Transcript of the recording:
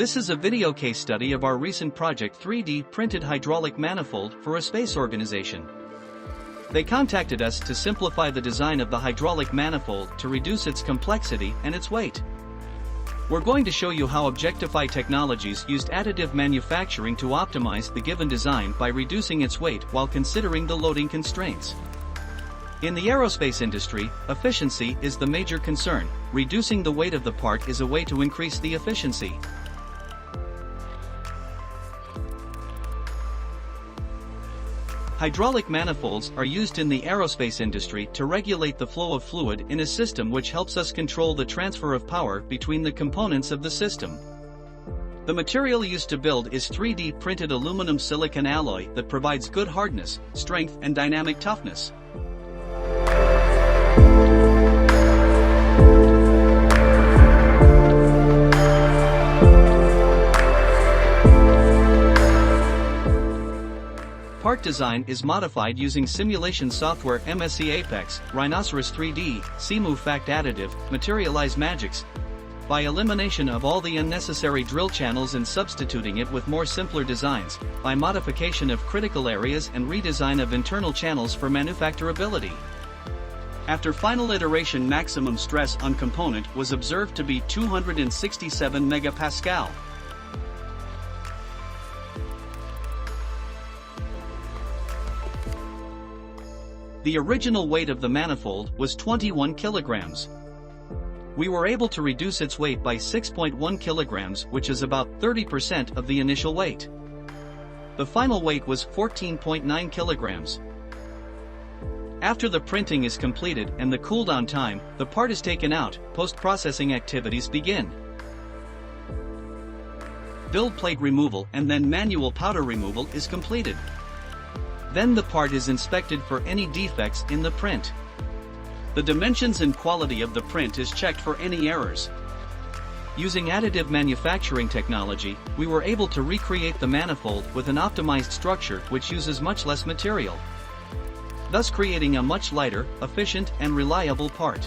This is a video case study of our recent project 3D printed hydraulic manifold for a space organization. They contacted us to simplify the design of the hydraulic manifold to reduce its complexity and its weight. We're going to show you how Objectify Technologies used additive manufacturing to optimize the given design by reducing its weight while considering the loading constraints. In the aerospace industry, efficiency is the major concern. Reducing the weight of the part is a way to increase the efficiency. Hydraulic manifolds are used in the aerospace industry to regulate the flow of fluid in a system, which helps us control the transfer of power between the components of the system. The material used to build is 3D printed aluminum silicon alloy that provides good hardness, strength, and dynamic toughness. Part design is modified using simulation software MSC Apex, Rhinoceros 3D, CMOV Fact Additive, Materialize Magics, by elimination of all the unnecessary drill channels and substituting it with more simpler designs, by modification of critical areas and redesign of internal channels for manufacturability. After final iteration, maximum stress on component was observed to be 267 megapascal. The original weight of the manifold was 21 kilograms. We were able to reduce its weight by 6.1 kilograms, which is about 30% of the initial weight. The final weight was 14.9 kilograms. After the printing is completed and the cooldown time, the part is taken out. Post-processing activities begin. Build plate removal and then manual powder removal is completed. Then the part is inspected for any defects in the print. The dimensions and quality of the print is checked for any errors. Using additive manufacturing technology, we were able to recreate the manifold with an optimized structure which uses much less material, thus creating a much lighter, efficient, and reliable part.